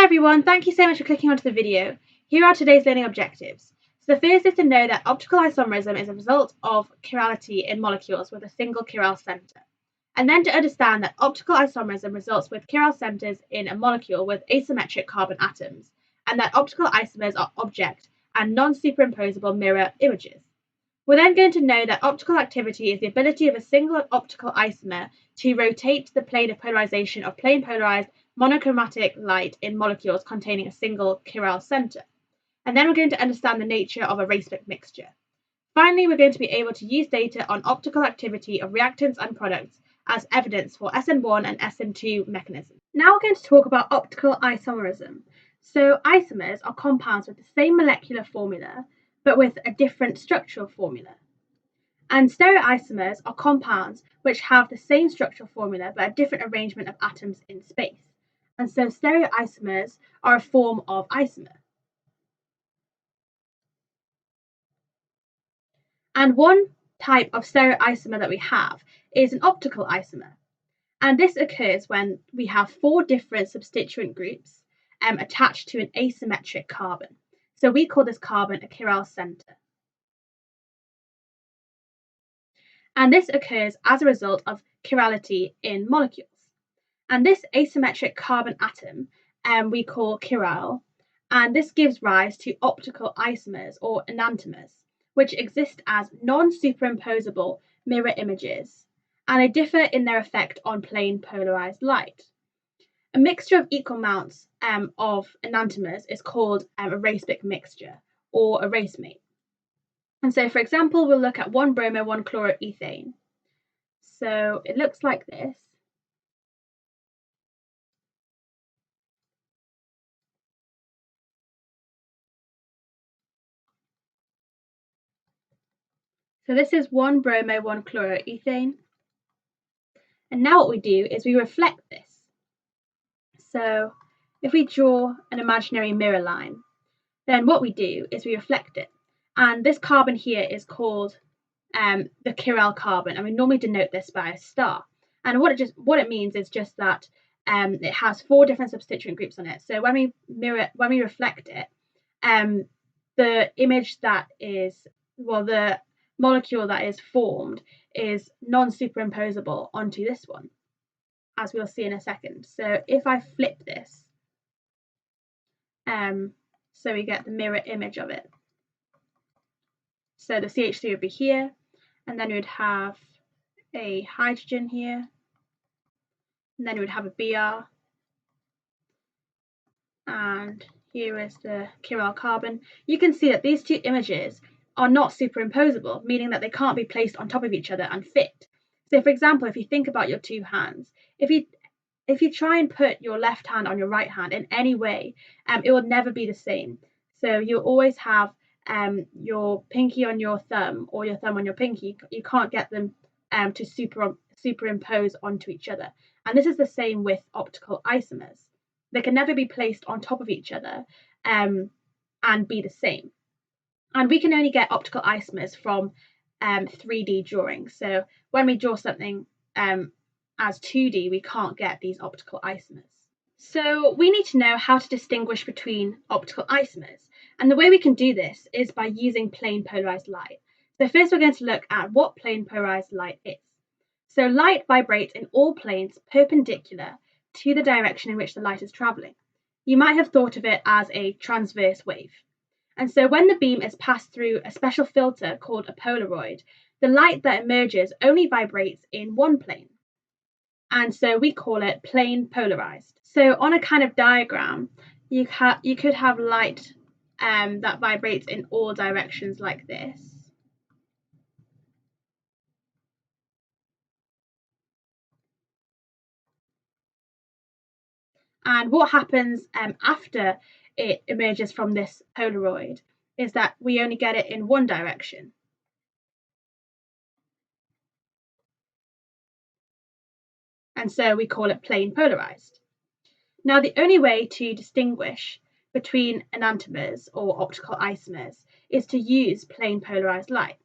everyone, thank you so much for clicking onto the video. Here are today's learning objectives. So the first is to know that optical isomerism is a result of chirality in molecules with a single chiral center. And then to understand that optical isomerism results with chiral centers in a molecule with asymmetric carbon atoms, and that optical isomers are object and non-superimposable mirror images. We're then going to know that optical activity is the ability of a single optical isomer to rotate the plane of polarization of plane polarized monochromatic light in molecules containing a single chiral center. And then we're going to understand the nature of a race-split mixture. Finally, we're going to be able to use data on optical activity of reactants and products as evidence for SN1 and SN2 mechanisms. Now we're going to talk about optical isomerism. So isomers are compounds with the same molecular formula, but with a different structural formula. And stereoisomers are compounds which have the same structural formula, but a different arrangement of atoms in space. And so stereoisomers are a form of isomer. And one type of stereoisomer that we have is an optical isomer. And this occurs when we have four different substituent groups attached to an asymmetric carbon. So we call this carbon a chiral center. And this occurs as a result of chirality in molecules. And this asymmetric carbon atom we call chiral, and this gives rise to optical isomers or enantiomers, which exist as non-superimposable mirror images, and they differ in their effect on plane polarized light. A mixture of equal amounts of enantiomers is called a race-split mixture or a racemate. And so, for example, we'll look at 1-bromo, 1-chloroethane. So it looks like this. So this is 1-bromo, 1-chloroethane. And now what we do is we reflect this. So if we draw an imaginary mirror line, then what we do is we reflect it. And this carbon here is called the chiral carbon, and we normally denote this by a star. And what it means is just that it has four different substituent groups on it. So when we reflect it, the image that is, the molecule that is formed is non-superimposable onto this one, as we'll see in a second. So if I flip this, so we get the mirror image of it. So the CH3 would be here, and then we would have a hydrogen here, and then we would have a Br, and here is the chiral carbon. You can see that these two images are not superimposable, meaning that they can't be placed on top of each other and fit. So for example, if you think about your two hands, if you try and put your left hand on your right hand in any way, it will never be the same. So you'll always have your pinky on your thumb or your thumb on your pinky. You can't get them to superimpose onto each other. And this is the same with optical isomers. They can never be placed on top of each other and be the same. And we can only get optical isomers from 3D drawings. So when we draw something as 2D, we can't get these optical isomers. So we need to know how to distinguish between optical isomers. And the way we can do this is by using plane polarized light. So first we're going to look at what plane polarized light is. So light vibrates in all planes perpendicular to the direction in which the light is traveling. You might have thought of it as a transverse wave. And so when the beam is passed through a special filter called a Polaroid, the light that emerges only vibrates in one plane. And so we call it plane polarized. So on a kind of diagram, you could have light that vibrates in all directions like this. And what happens after it emerges from this Polaroid is that we only get it in one direction. And so we call it plane polarized. Now, the only way to distinguish between enantiomers or optical isomers is to use plane polarized light.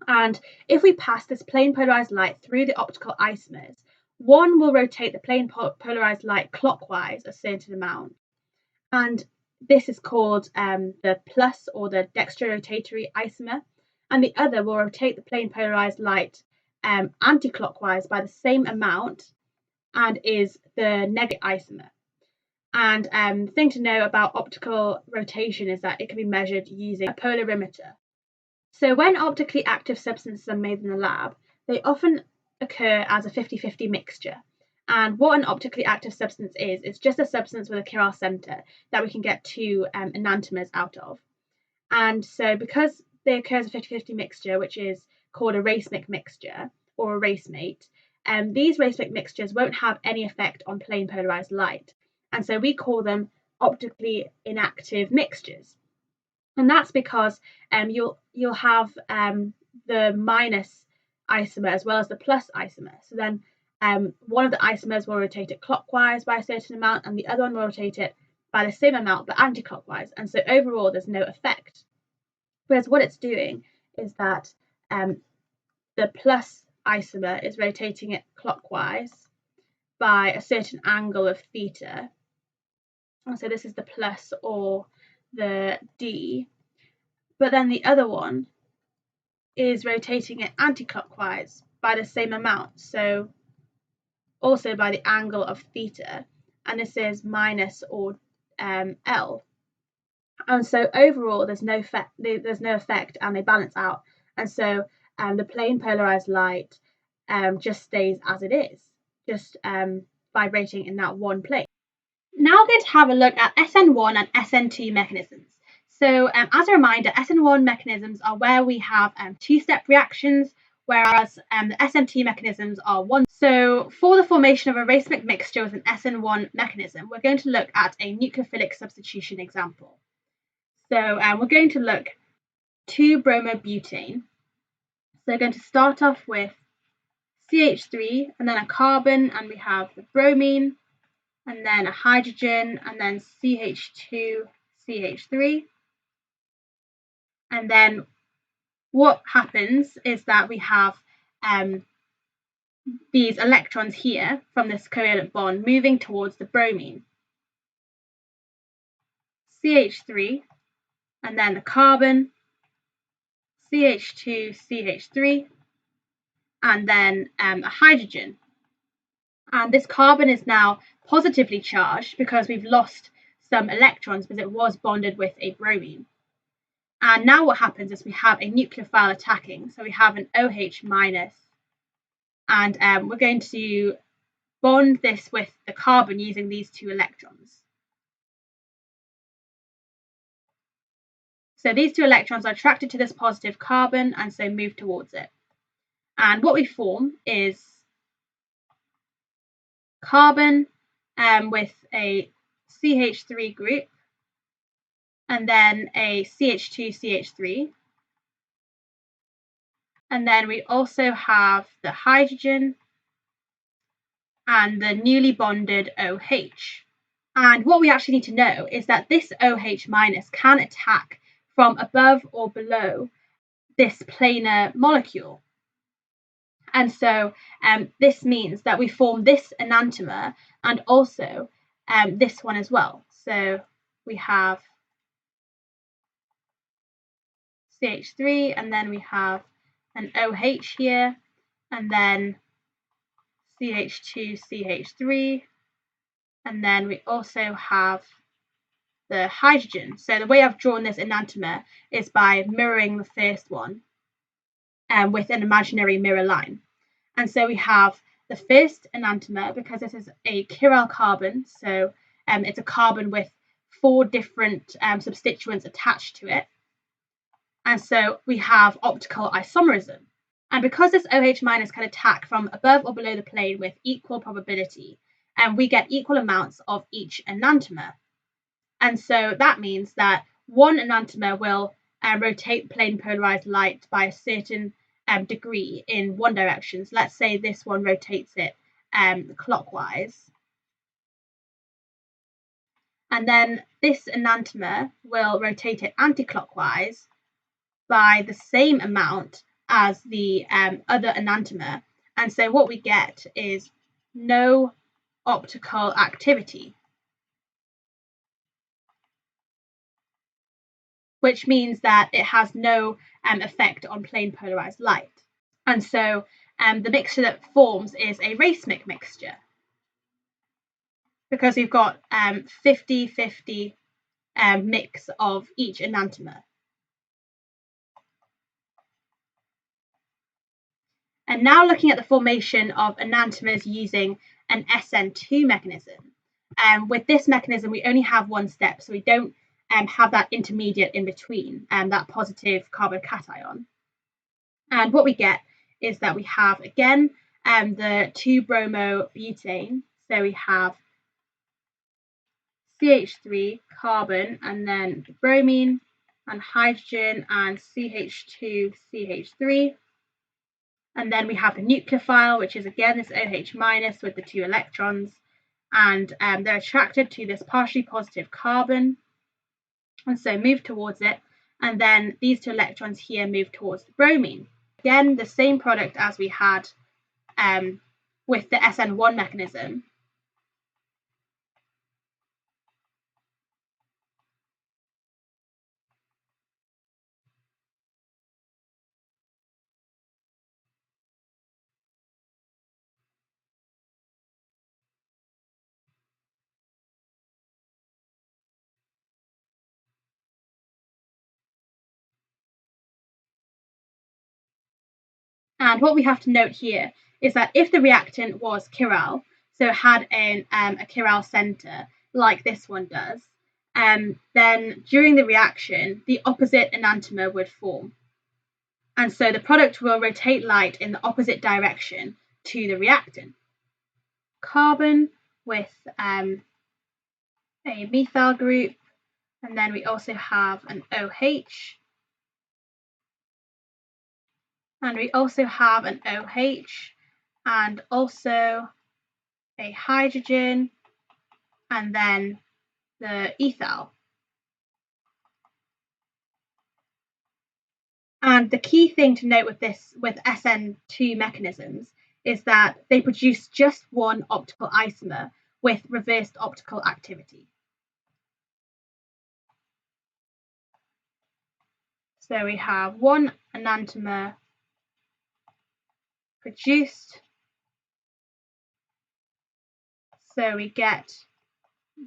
And if we pass this plane polarized light through the optical isomers, one will rotate the plane polarized light clockwise a certain amount, and this is called the plus or the dextrorotatory isomer, and the other will rotate the plane polarized light anti-clockwise by the same amount and is the negative isomer. And the thing to know about optical rotation is that it can be measured using a polarimeter. So when optically active substances are made in the lab, they often occur as a 50-50 mixture. And what an optically active substance is just a substance with a chiral center that we can get two enantiomers out of. And so because they occur as a 50-50 mixture, which is called a racemic mixture or a racemate, these racemic mixtures won't have any effect on plane polarized light. And so we call them optically inactive mixtures. And that's because you'll have the minus isomer as well as the plus isomer. So then one of the isomers will rotate it clockwise by a certain amount, and the other one will rotate it by the same amount but anti-clockwise. And so overall, there's no effect. Whereas what it's doing is that the plus isomer is rotating it clockwise by a certain angle of theta. And so this is the plus or the D. But then the other one is rotating it anti-clockwise by the same amount, so also by the angle of theta, and this is minus or L. And so overall, there's no effect, and they balance out. And so the plane polarized light just stays as it is, just vibrating in that one plane. Now we're going to have a look at SN1 and SN2 mechanisms. So as a reminder, SN1 mechanisms are where we have two-step reactions, whereas the SN2 mechanisms are one. So for the formation of a racemic mixture with an SN1 mechanism, we're going to look at a nucleophilic substitution example. So we're going to look 2-bromobutane. So we're going to start off with CH3 and then a carbon, and we have the bromine, and then a hydrogen, and then CH2, CH3. And then what happens is that we have these electrons here from this covalent bond moving towards the bromine. CH3, and then the carbon, CH2, CH3, and then a hydrogen. And this carbon is now positively charged because we've lost some electrons because it was bonded with a bromine. And now what happens is we have a nucleophile attacking. So we have an OH minus, and we're going to bond this with the carbon using these two electrons. So these two electrons are attracted to this positive carbon and so move towards it. And what we form is carbon with a CH3 group, and then a CH2, CH3. And then we also have the hydrogen and the newly bonded OH. And what we actually need to know is that this OH minus can attack from above or below this planar molecule. And so this means that we form this enantiomer and also this one as well. So we have CH3, and then we have an OH here, and then CH2, CH3, and then we also have the hydrogen. So the way I've drawn this enantiomer is by mirroring the first one with an imaginary mirror line. And so we have the first enantiomer, because this is a chiral carbon, so it's a carbon with 4 different substituents attached to it. And so we have optical isomerism. And because this OH minus can attack from above or below the plane with equal probability, we get equal amounts of each enantiomer. And so that means that one enantiomer will rotate plane polarized light by a certain degree in one direction. So let's say this one rotates it clockwise. And then this enantiomer will rotate it anti-clockwise by the same amount as the other enantiomer. And so what we get is no optical activity, which means that it has no effect on plane polarized light. And so the mixture that forms is a racemic mixture, because we've got 50-50 mix of each enantiomer. And now looking at the formation of enantiomers using an SN2 mechanism. With this mechanism, we only have one step, so we don't have that intermediate in between, that positive carbon cation. And what we get is that we have, again, the 2-bromobutane. So we have CH3, carbon, and then bromine, and hydrogen, and CH2, CH3. And then we have a nucleophile, which is again this OH minus with the 2 electrons, and they're attracted to this partially positive carbon, and so move towards it. And then these 2 electrons here move towards the bromine. Again, the same product as we had with the SN1 mechanism. And what we have to note here is that if the reactant was chiral, so it had a chiral center like this one does, then during the reaction, the opposite enantiomer would form. And so the product will rotate light in the opposite direction to the reactant. Carbon with a methyl group, and then we also have an OH, and we also have an OH, and also a hydrogen, and then the ethyl. And the key thing to note with SN2 mechanisms is that they produce just one optical isomer with reversed optical activity. So we have one enantiomer produced, so we get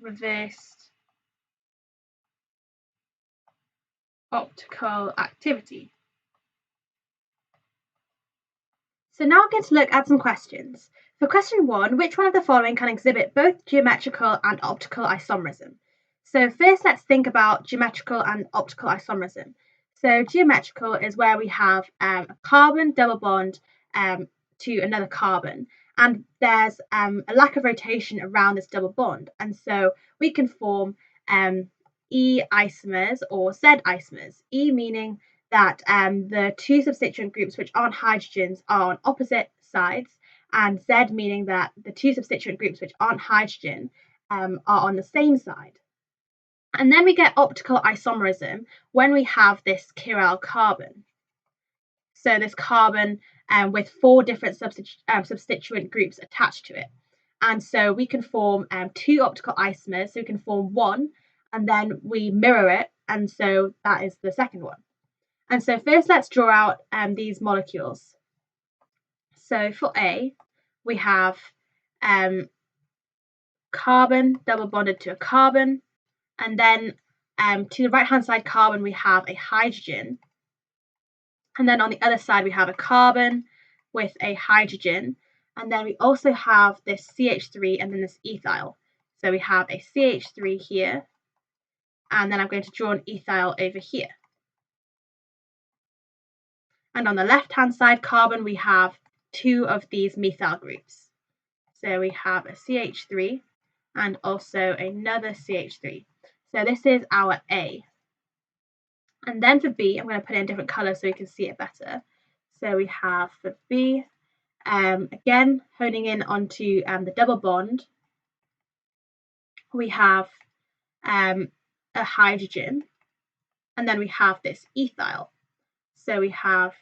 reversed optical activity. So now we're going to look at some questions. For question 1, which one of the following can exhibit both geometrical and optical isomerism? So first, let's think about geometrical and optical isomerism. So geometrical is where we have a carbon double bond to another carbon, and there's a lack of rotation around this double bond, and so we can form E isomers or Z isomers. E meaning that the 2 substituent groups which aren't hydrogens are on opposite sides, and Z meaning that the 2 substituent groups which aren't hydrogen are on the same side. And then we get optical isomerism when we have this chiral carbon. So this carbon with 4 different substituent groups attached to it. And so we can form 2 optical isomers. So we can form one, and then we mirror it. And so that is the second one. And so first, let's draw out these molecules. So for A, we have carbon double bonded to a carbon, and then to the right-hand side carbon, we have a hydrogen. And then on the other side, we have a carbon with a hydrogen. And then we also have this CH3 and then this ethyl. So we have a CH3 here, and then I'm going to draw an ethyl over here. And on the left-hand side carbon, we have 2 of these methyl groups. So we have a CH3 and also another CH3. So this is our A. And then for B, I'm going to put in different colours so you can see it better. So we have for B, again, honing in onto the double bond, we have a hydrogen, and then we have this ethyl. So we have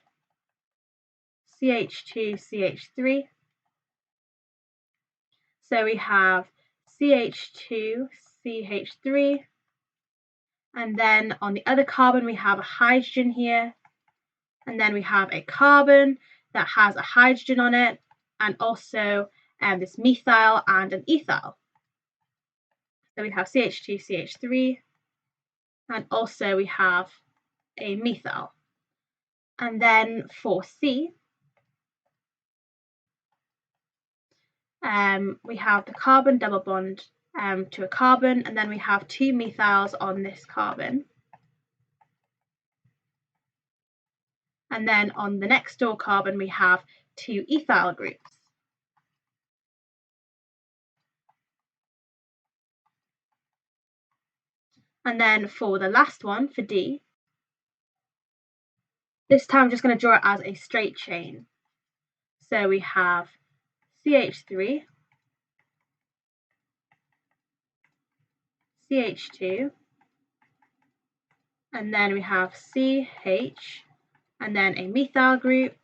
CH2, CH3, So we have CH2, CH3, and then on the other carbon we have a hydrogen here, and then we have a carbon that has a hydrogen on it, and also this methyl and an ethyl. So we have CH2, CH3, and also we have a methyl. And then for C, we have the carbon double bond to a carbon, and then we have two methyls on this carbon. And then on the next door carbon, we have two ethyl groups. And then for the last one, for D, this time I'm just going to draw it as a straight chain. So we have CH3, CH2, and then we have CH, and then a methyl group,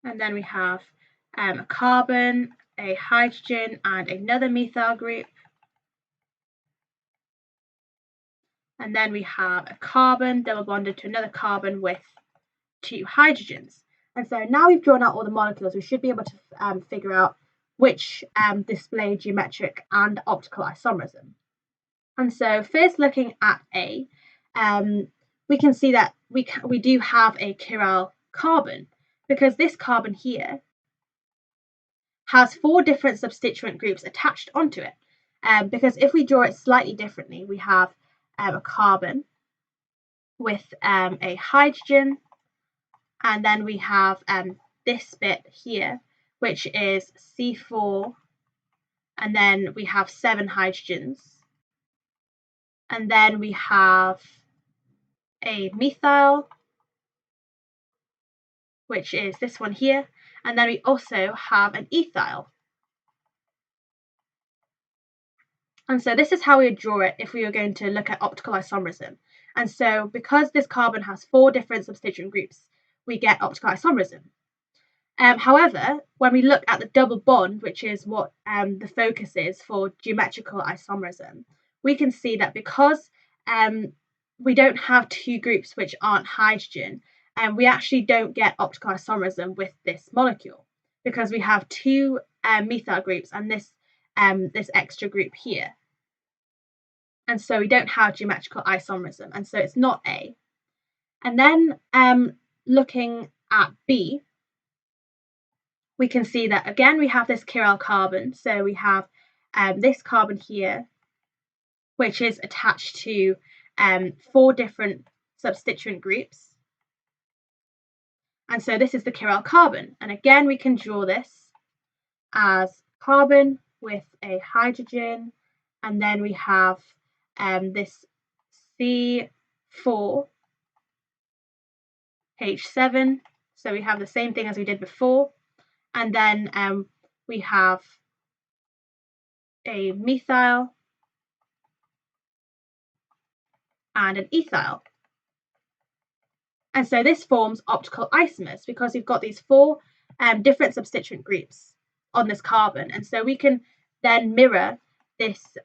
and then we have a carbon, a hydrogen, and another methyl group. And then we have a carbon double bonded to another carbon with two hydrogens. And so now we've drawn out all the molecules, we should be able to figure out which display geometric and optical isomerism. And so first looking at A, we can see that we do have a chiral carbon, because this carbon here has four different substituent groups attached onto it. Because if we draw it slightly differently, we have a carbon with a hydrogen, and then we have this bit here, which is C4, and then we have 7 hydrogens, and then we have a methyl, which is this one here, and then we also have an ethyl. And so this is how we would draw it if we were going to look at optical isomerism. And so because this carbon has 4 different substituent groups, we get optical isomerism. However, when we look at the double bond, which is what the focus is for geometrical isomerism, we can see that because we don't have 2 groups which aren't hydrogen, and we actually don't get optical isomerism with this molecule, because we have 2 methyl groups and this extra group here. And so we don't have geometrical isomerism, and so it's not A. And then looking at B, we can see that again we have this chiral carbon. So we have this carbon here, which is attached to 4 different substituent groups. And so this is the chiral carbon. And again, we can draw this as carbon with a hydrogen, and then we have this C4H7. So we have the same thing as we did before. And then we have a methyl and an ethyl. And so this forms optical isomers, because we've got these 4 different substituent groups on this carbon. And so we can then mirror this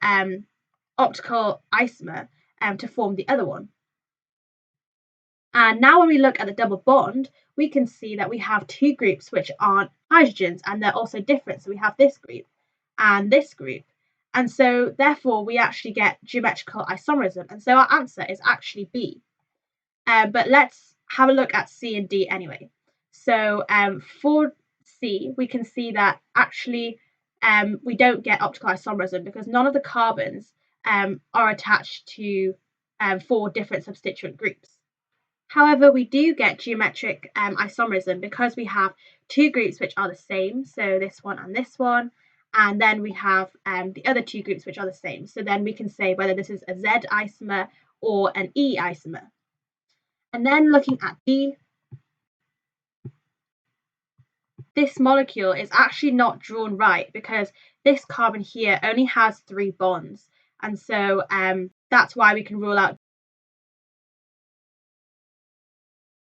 optical isomer to form the other one. And now when we look at the double bond, we can see that we have 2 groups which aren't hydrogens, and they're also different. So we have this group and this group. And so therefore we actually get geometrical isomerism. And so our answer is actually B. But let's have a look at C and D anyway. So for C, we can see that actually we don't get optical isomerism, because none of the carbons are attached to 4 different substituent groups. However, we do get geometric isomerism because we have 2 groups which are the same, so this one and this one, and then we have the other 2 groups which are the same. So then we can say whether this is a Z isomer or an E isomer. And then looking at D, this molecule is actually not drawn right, because this carbon here only has 3 bonds, and so that's why we can rule out